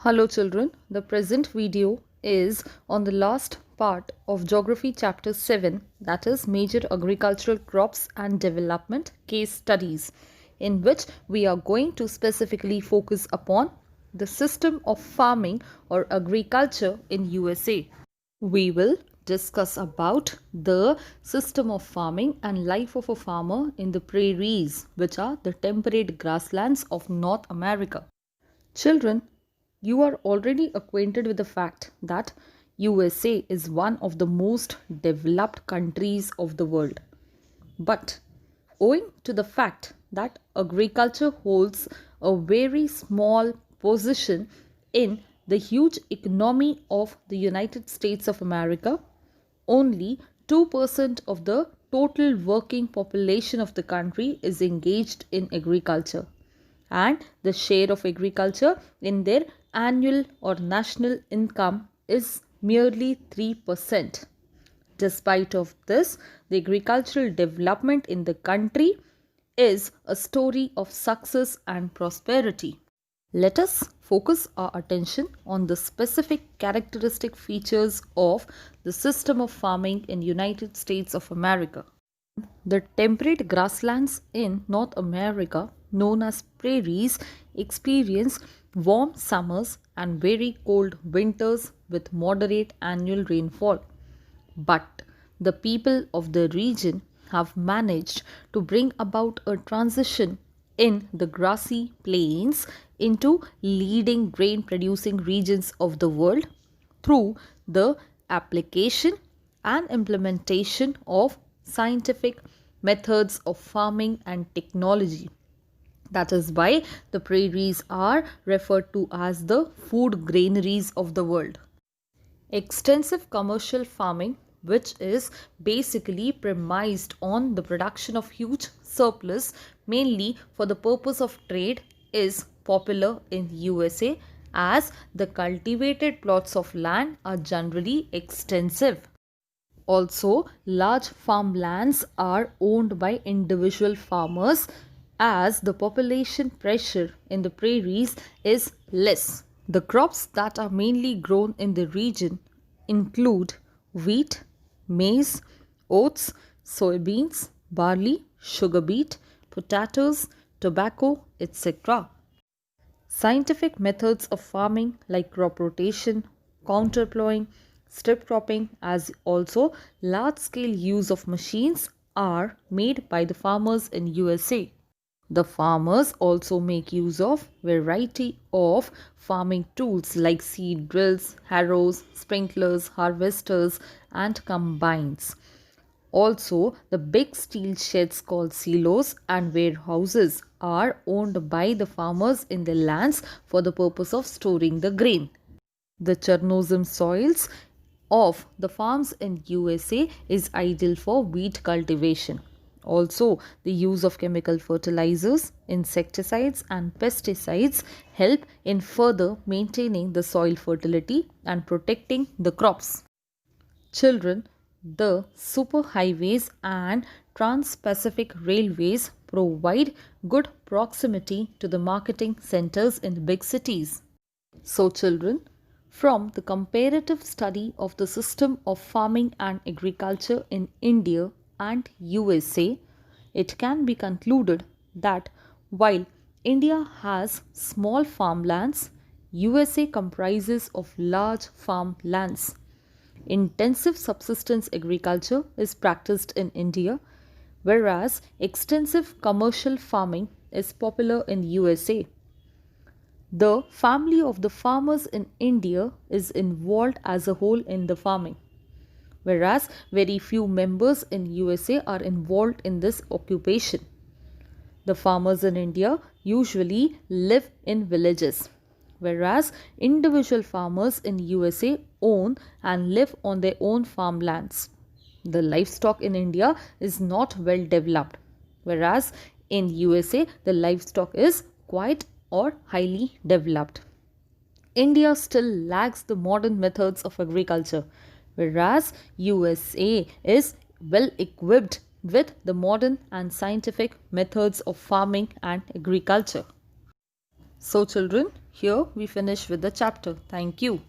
Hello children, the present video is on the last part of Geography chapter 7, that is Major Agricultural Crops and Development Case Studies, in which we are going to specifically focus upon the system of farming or agriculture in USA. We will discuss about the system of farming and life of a farmer in the prairies, which are the temperate grasslands of North America. Children, you are already acquainted with the fact that USA is one of the most developed countries of the world. But owing to the fact that agriculture holds a very small position in the huge economy of the United States of America, only 2% of the total working population of the country is engaged in agriculture, and the share of agriculture in their annual or national income is merely 3%. Despite of this, the agricultural development in the country is a story of success and prosperity. Let us focus our attention on the specific characteristic features of the system of farming in United States of America. The temperate grasslands in North America, known as prairies, experience warm summers and very cold winters with moderate annual rainfall. But the people of the region have managed to bring about a transition in the grassy plains into leading grain producing regions of the world through the application and implementation of scientific methods of farming and technology. That is why the prairies are referred to as the food granaries of the world. Extensive commercial farming, which is basically premised on the production of huge surplus mainly for the purpose of trade, is popular in USA as the cultivated plots of land are generally extensive. Also, large farmlands are owned by individual farmers as the population pressure in the prairies is less. The crops that are mainly grown in the region include wheat, maize, oats, soybeans, barley, sugar beet, potatoes, tobacco, etc. Scientific methods of farming like crop rotation, counterplowing, strip cropping, as also large scale use of machines are made by the farmers in USA. The farmers also make use of variety of farming tools like seed drills, harrows, sprinklers, harvesters and combines. Also, the big steel sheds called silos and warehouses are owned by the farmers in their lands for the purpose of storing the grain. The Chernozem soils of the farms in USA is ideal for wheat cultivation. Also, the use of chemical fertilizers, insecticides and pesticides help in further maintaining the soil fertility and protecting the crops. Children, the superhighways and trans-Pacific railways provide good proximity to the marketing centers in big cities. So children, from the comparative study of the system of farming and agriculture in India and USA, it can be concluded that while India has small farmlands, USA comprises of large farmlands. Intensive subsistence agriculture is practiced in India, whereas extensive commercial farming is popular in USA. The family of the farmers in India is involved as a whole in the farming, whereas very few members in USA are involved in this occupation. The farmers in India usually live in villages, whereas individual farmers in USA own and live on their own farmlands. The livestock in India is not well developed, whereas in USA the livestock is quite or highly developed. India still lacks the modern methods of agriculture, whereas USA is well equipped with the modern and scientific methods of farming and agriculture. So children, Here we finish with the chapter. Thank you.